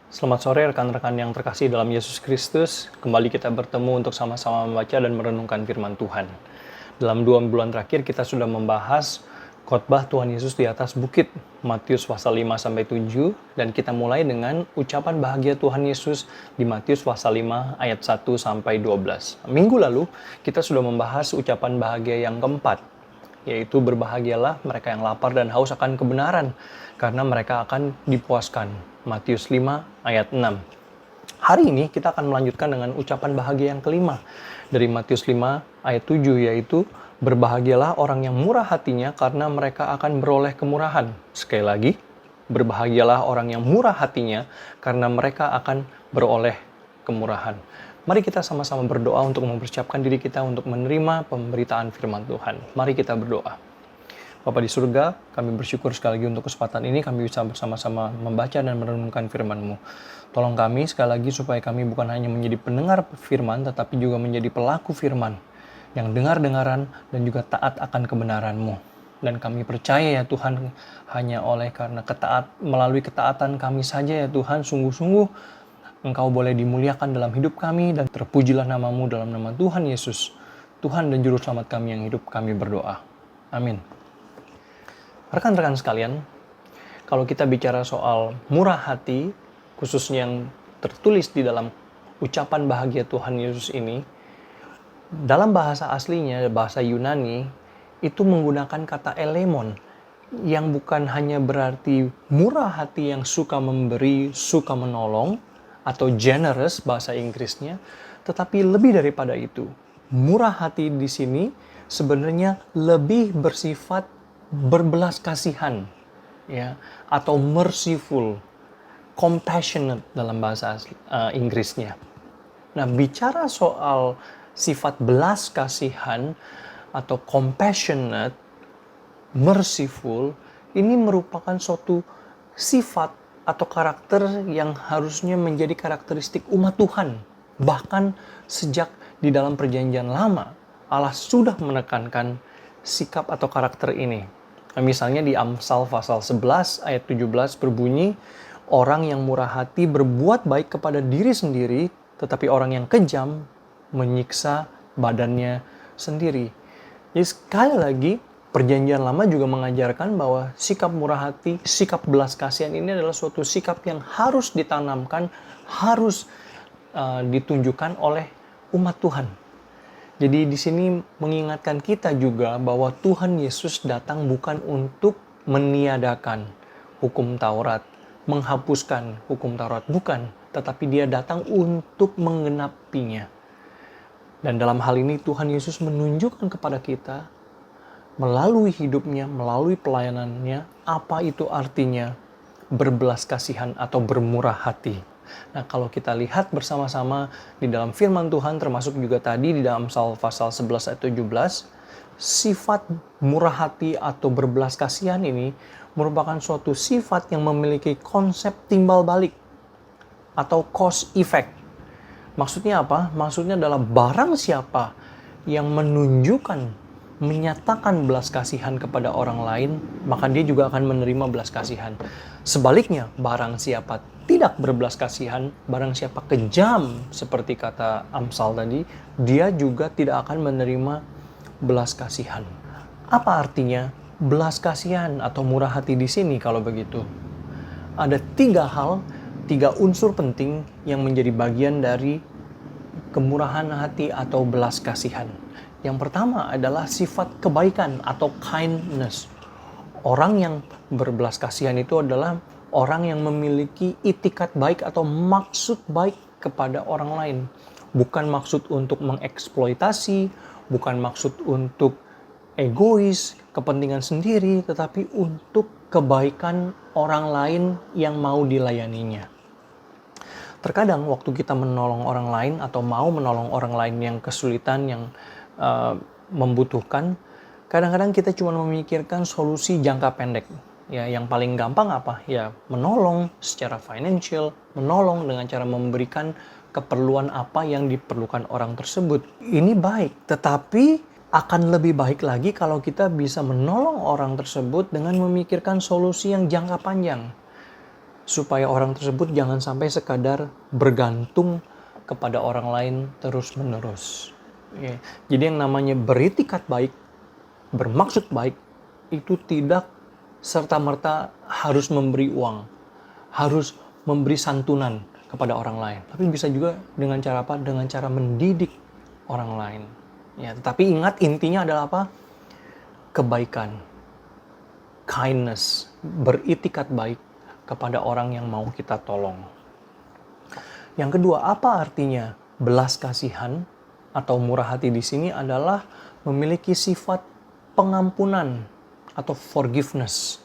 Selamat sore rekan-rekan yang terkasih dalam Yesus Kristus. Kembali kita bertemu untuk sama-sama membaca dan merenungkan firman Tuhan. Dalam 2 bulan terakhir kita sudah membahas khotbah Tuhan Yesus di atas bukit, Matius pasal 5-7, dan kita mulai dengan ucapan bahagia Tuhan Yesus di Matius pasal 5 ayat 1-12. Minggu lalu kita sudah membahas ucapan bahagia yang keempat, yaitu berbahagialah mereka yang lapar dan haus akan kebenaran, karena mereka akan dipuaskan. Matius 5 ayat 6. Hari ini kita akan melanjutkan dengan ucapan bahagia yang kelima dari Matius 5 ayat 7, yaitu berbahagialah orang yang murah hatinya karena mereka akan beroleh kemurahan. Sekali lagi, berbahagialah orang yang murah hatinya karena mereka akan beroleh kemurahan. Mari kita sama-sama berdoa untuk mempersiapkan diri kita untuk menerima pemberitaan firman Tuhan. Mari kita berdoa. Bapa di surga, kami bersyukur sekali lagi untuk kesempatan ini kami bisa bersama-sama membaca dan merenungkan firman-Mu. Tolong kami sekali lagi supaya kami bukan hanya menjadi pendengar firman, tetapi juga menjadi pelaku firman yang dengar-dengaran dan juga taat akan kebenaran-Mu. Dan kami percaya ya Tuhan, hanya melalui ketaatan kami saja ya Tuhan, sungguh-sungguh Engkau boleh dimuliakan dalam hidup kami, dan terpujilah nama-Mu dalam nama Tuhan Yesus, Tuhan dan Juru Selamat kami yang hidup, kami berdoa. Amin. Rekan-rekan sekalian, kalau kita bicara soal murah hati, khususnya yang tertulis di dalam ucapan bahagia Tuhan Yesus ini, dalam bahasa aslinya, bahasa Yunani, itu menggunakan kata elemon, yang bukan hanya berarti murah hati yang suka memberi, suka menolong, atau generous bahasa Inggrisnya, tetapi lebih daripada itu. Murah hati di sini sebenarnya lebih bersifat berbelas kasihan, ya, atau merciful, compassionate dalam bahasa Inggrisnya. Nah, bicara soal sifat belas kasihan atau compassionate, merciful, ini merupakan suatu sifat atau karakter yang harusnya menjadi karakteristik umat Tuhan. Bahkan sejak di dalam perjanjian lama, Allah sudah menekankan sikap atau karakter ini. Misalnya di Amsal pasal 11 ayat 17 berbunyi, orang yang murah hati berbuat baik kepada diri sendiri, tetapi orang yang kejam menyiksa badannya sendiri. Jadi sekali lagi, perjanjian lama juga mengajarkan bahwa sikap murah hati, sikap belas kasihan ini adalah suatu sikap yang harus ditanamkan, harus ditunjukkan oleh umat Tuhan. Jadi di sini mengingatkan kita juga bahwa Tuhan Yesus datang bukan untuk meniadakan hukum Taurat, menghapuskan hukum Taurat, bukan, tetapi Dia datang untuk menggenapinya. Dan dalam hal ini Tuhan Yesus menunjukkan kepada kita melalui hidupnya, melalui pelayanannya, apa itu artinya berbelas kasihan atau bermurah hati. Nah, kalau kita lihat bersama-sama di dalam firman Tuhan, termasuk juga tadi di dalam Amsal pasal 11 ayat 17, sifat murah hati atau berbelas kasihan ini merupakan suatu sifat yang memiliki konsep timbal balik atau cause effect. Maksudnya apa? Maksudnya adalah barang siapa yang menyatakan belas kasihan kepada orang lain, maka dia juga akan menerima belas kasihan. Sebaliknya, barang siapa tidak berbelas kasihan, barang siapa kejam, seperti kata Amsal tadi, dia juga tidak akan menerima belas kasihan. Apa artinya belas kasihan atau murah hati di sini kalau begitu? Ada 3 unsur penting yang menjadi bagian dari kemurahan hati atau belas kasihan. Yang pertama adalah sifat kebaikan atau kindness. Orang yang berbelas kasihan itu adalah orang yang memiliki itikat baik atau maksud baik kepada orang lain. Bukan maksud untuk mengeksploitasi, bukan maksud untuk egois, kepentingan sendiri, tetapi untuk kebaikan orang lain yang mau dilayaninya. Terkadang waktu kita menolong orang lain atau mau menolong orang lain yang kesulitan, yang membutuhkan, kadang-kadang kita cuma memikirkan solusi jangka pendek. Ya, yang paling gampang apa? Ya, menolong secara financial, menolong dengan cara memberikan keperluan apa yang diperlukan orang tersebut. Ini baik, tetapi akan lebih baik lagi kalau kita bisa menolong orang tersebut dengan memikirkan solusi yang jangka panjang. supaya orang tersebut jangan sampai sekadar bergantung kepada orang lain terus-menerus. Ya. Jadi yang namanya beritikat baik, bermaksud baik, itu tidak serta-merta harus memberi uang, harus memberi santunan kepada orang lain. Tapi bisa juga dengan cara apa? Dengan cara mendidik orang lain. Ya, tetapi ingat intinya adalah apa? Kebaikan, kindness, beritikat baik kepada orang yang mau kita tolong. Yang kedua, apa artinya belas kasihan atau murah hati di sini adalah memiliki sifat pengampunan atau forgiveness.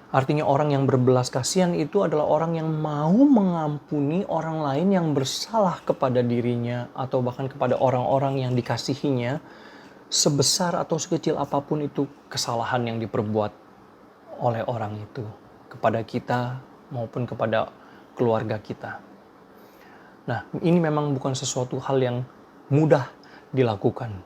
Artinya orang yang berbelas kasihan itu adalah orang yang mau mengampuni orang lain yang bersalah kepada dirinya atau bahkan kepada orang-orang yang dikasihinya, sebesar atau sekecil apapun itu kesalahan yang diperbuat oleh orang itu kepada kita maupun kepada keluarga kita. Nah, ini memang bukan sesuatu hal yang mudah dilakukan.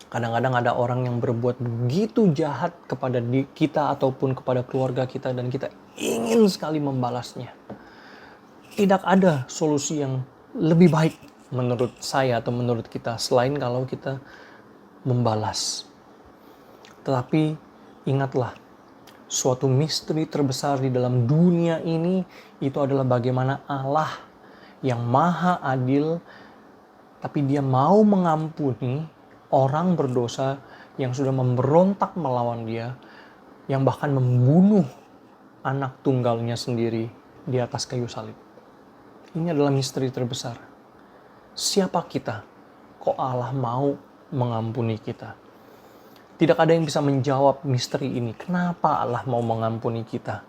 Kadang-kadang ada orang yang berbuat begitu jahat kepada kita ataupun kepada keluarga kita dan kita ingin sekali membalasnya. Tidak ada solusi yang lebih baik menurut saya atau menurut kita selain kalau kita membalas. Tetapi ingatlah, suatu misteri terbesar di dalam dunia ini itu adalah bagaimana Allah yang maha adil, tapi dia mau mengampuni orang berdosa yang sudah memberontak melawan dia, yang bahkan membunuh anak tunggalnya sendiri di atas kayu salib. Ini adalah misteri terbesar. Siapa kita? Kok Allah mau mengampuni kita? Tidak ada yang bisa menjawab misteri ini. Kenapa Allah mau mengampuni kita?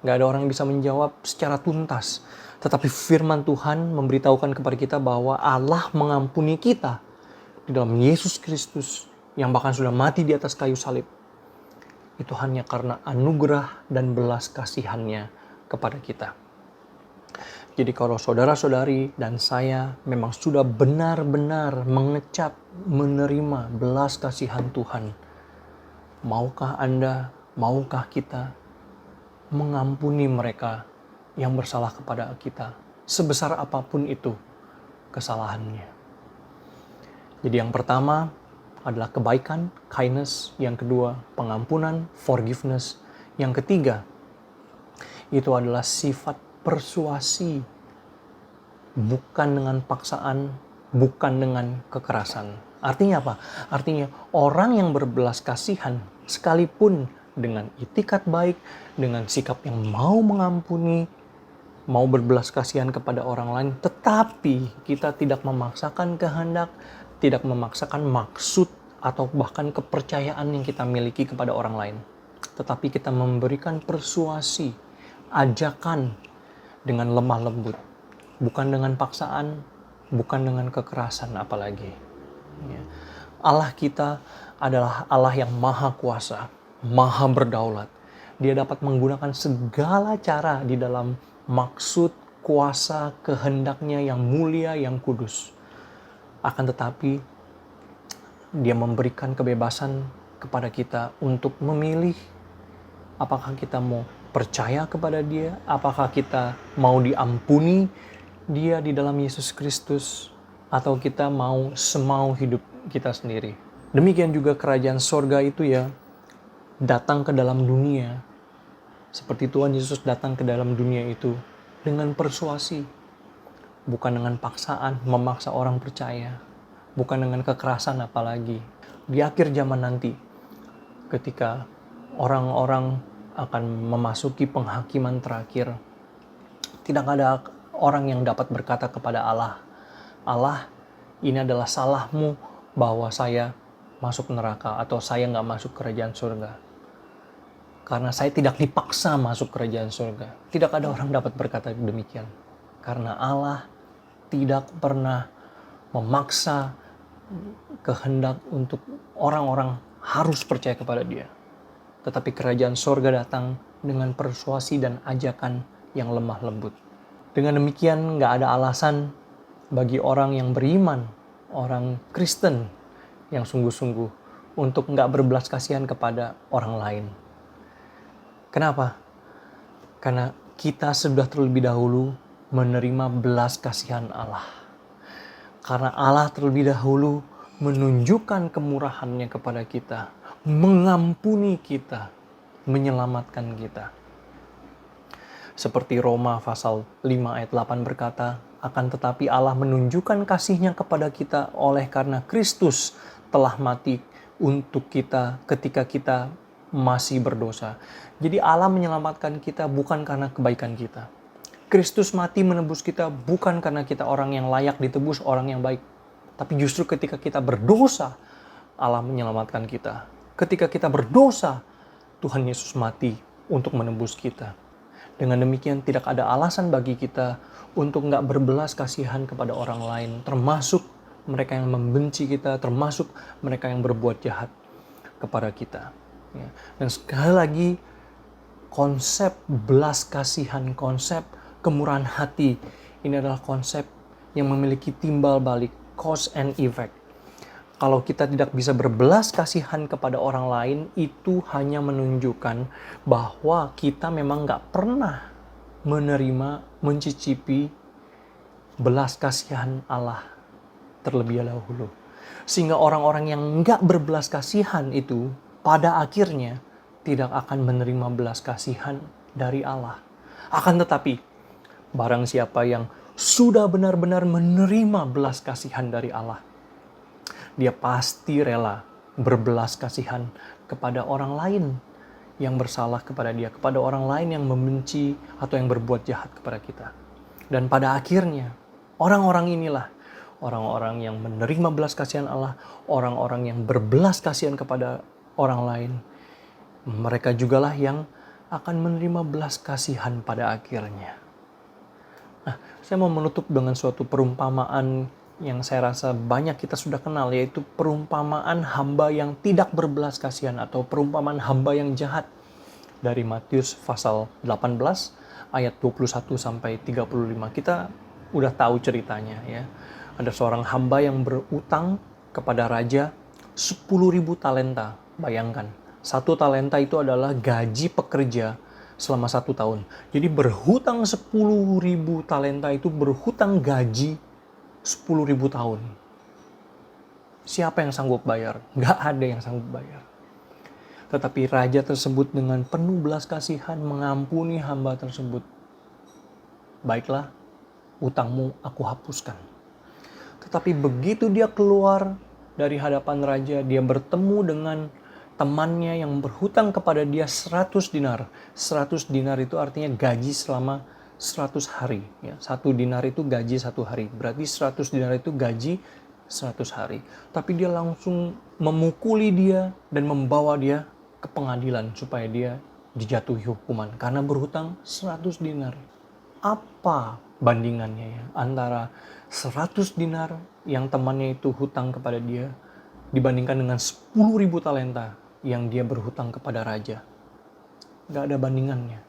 Gak ada orang yang bisa menjawab secara tuntas. Tetapi firman Tuhan memberitahukan kepada kita bahwa Allah mengampuni kita di dalam Yesus Kristus yang bahkan sudah mati di atas kayu salib. Itu hanya karena anugerah dan belas kasihannya kepada kita. Jadi kalau saudara-saudari dan saya memang sudah benar-benar mengecap, menerima belas kasihan Tuhan, maukah Anda, maukah kita mengampuni mereka yang bersalah kepada kita, sebesar apapun itu kesalahannya? Jadi yang pertama adalah kebaikan, kindness. Yang kedua, pengampunan, forgiveness. Yang ketiga, itu adalah sifat persuasi. Bukan dengan paksaan, bukan dengan kekerasan. Artinya apa? Artinya orang yang berbelas kasihan, sekalipun dengan itikat baik, dengan sikap yang mau mengampuni, mau berbelas kasihan kepada orang lain, tetapi kita tidak memaksakan kehendak, tidak memaksakan maksud atau bahkan kepercayaan yang kita miliki kepada orang lain. Tetapi kita memberikan persuasi, ajakan dengan lemah lembut. Bukan dengan paksaan, bukan dengan kekerasan apalagi. Ya. Allah kita adalah Allah yang maha kuasa, maha berdaulat. Dia dapat menggunakan segala cara di dalam maksud, kuasa, kehendaknya yang mulia, yang kudus. Akan tetapi, dia memberikan kebebasan kepada kita untuk memilih apakah kita mau percaya kepada dia, apakah kita mau diampuni dia di dalam Yesus Kristus, atau kita mau semau hidup kita sendiri. Demikian juga kerajaan sorga itu ya datang ke dalam dunia. Seperti Tuhan Yesus datang ke dalam dunia itu dengan persuasi. Bukan dengan paksaan, memaksa orang percaya. Bukan dengan kekerasan apalagi. Di akhir zaman nanti, ketika orang-orang akan memasuki penghakiman terakhir, tidak ada orang yang dapat berkata kepada Allah, Allah, ini adalah salahmu bahwa saya masuk neraka atau saya nggak masuk kerajaan surga. Karena saya tidak dipaksa masuk kerajaan surga. Tidak ada orang dapat berkata demikian. Karena Allah tidak pernah memaksa kehendak untuk orang-orang harus percaya kepada dia. Tetapi kerajaan surga datang dengan persuasi dan ajakan yang lemah lembut. Dengan demikian gak ada alasan bagi orang yang beriman, orang Kristen yang sungguh-sungguh untuk gak berbelas kasihan kepada orang lain. Kenapa? Karena kita sudah terlebih dahulu menerima belas kasihan Allah. Karena Allah terlebih dahulu menunjukkan kemurahan-Nya kepada kita, mengampuni kita, menyelamatkan kita. Seperti Roma pasal 5 ayat 8 berkata, akan tetapi Allah menunjukkan kasih-Nya kepada kita oleh karena Kristus telah mati untuk kita ketika kita masih berdosa. Jadi Allah menyelamatkan kita bukan karena kebaikan kita. Kristus mati menebus kita bukan karena kita orang yang layak ditebus, orang yang baik. Tapi justru ketika kita berdosa, Allah menyelamatkan kita. Ketika kita berdosa, Tuhan Yesus mati untuk menebus kita. Dengan demikian tidak ada alasan bagi kita untuk nggak berbelas kasihan kepada orang lain, termasuk mereka yang membenci kita, termasuk mereka yang berbuat jahat kepada kita. Ya. Dan sekali lagi, konsep belas kasihan, konsep kemurahan hati, ini adalah konsep yang memiliki timbal balik, cause and effect. Kalau kita tidak bisa berbelas kasihan kepada orang lain, itu hanya menunjukkan bahwa kita memang nggak pernah menerima, mencicipi belas kasihan Allah terlebih dahulu. Sehingga orang-orang yang nggak berbelas kasihan itu, pada akhirnya tidak akan menerima belas kasihan dari Allah. Akan tetapi, barang siapa yang sudah benar-benar menerima belas kasihan dari Allah, dia pasti rela berbelas kasihan kepada orang lain yang bersalah kepada dia, kepada orang lain yang membenci atau yang berbuat jahat kepada kita. Dan pada akhirnya, orang-orang inilah orang-orang yang menerima belas kasihan Allah, orang-orang yang berbelas kasihan kepada orang lain. Mereka jugalah yang akan menerima belas kasihan pada akhirnya. Nah, saya mau menutup dengan suatu perumpamaan yang saya rasa banyak kita sudah kenal, yaitu perumpamaan hamba yang tidak berbelas kasihan atau perumpamaan hamba yang jahat dari Matius pasal 18 ayat 21 sampai 35. Kita udah tahu ceritanya ya. Ada seorang hamba yang berutang kepada raja 10.000 talenta. Bayangkan, 1 talenta itu adalah gaji pekerja selama 1 tahun. Jadi berhutang 10.000 talenta itu berhutang gaji 10.000 tahun. Siapa yang sanggup bayar? Nggak ada yang sanggup bayar. Tetapi raja tersebut dengan penuh belas kasihan mengampuni hamba tersebut. Baiklah, utangmu aku hapuskan. Tetapi begitu dia keluar dari hadapan raja, dia bertemu dengan temannya yang berhutang kepada dia 100 dinar. 100 dinar itu artinya gaji selama 100 hari. Ya. 1 dinar itu gaji 1 hari. Berarti 100 dinar itu gaji 100 hari. Tapi dia langsung memukuli dia dan membawa dia ke pengadilan supaya dia dijatuhi hukuman. Karena berhutang 100 dinar. Apa bandingannya ya antara 100 dinar yang temannya itu hutang kepada dia dibandingkan dengan 10.000 talenta yang dia berhutang kepada raja? Gak ada bandingannya.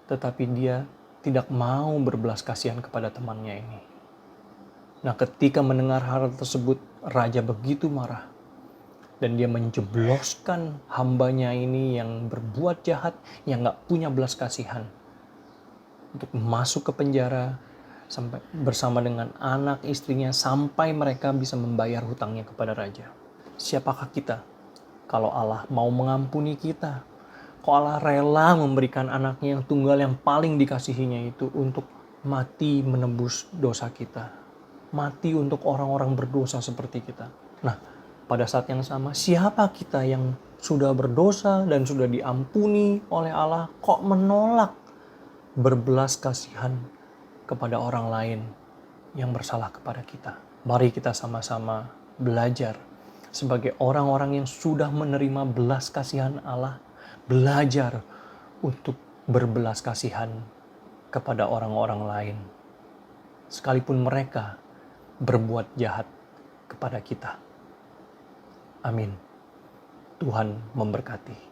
Tetapi dia tidak mau berbelas kasihan kepada temannya ini. Nah, ketika mendengar hal tersebut, raja begitu marah. Dan dia menjebloskan hambanya ini yang berbuat jahat, yang gak punya belas kasihan, untuk masuk ke penjara sampai bersama dengan anak istrinya sampai mereka bisa membayar hutangnya kepada raja. Siapakah kita kalau Allah mau mengampuni kita? Kok Allah rela memberikan anaknya yang tunggal yang paling dikasihinya itu untuk mati menebus dosa kita. Mati untuk orang-orang berdosa seperti kita. Nah, pada saat yang sama, siapa kita yang sudah berdosa dan sudah diampuni oleh Allah, kok menolak berbelas kasihan kepada orang lain yang bersalah kepada kita? Mari kita sama-sama belajar sebagai orang-orang yang sudah menerima belas kasihan Allah, belajar untuk berbelas kasihan kepada orang-orang lain, sekalipun mereka berbuat jahat kepada kita. Amin. Tuhan memberkati.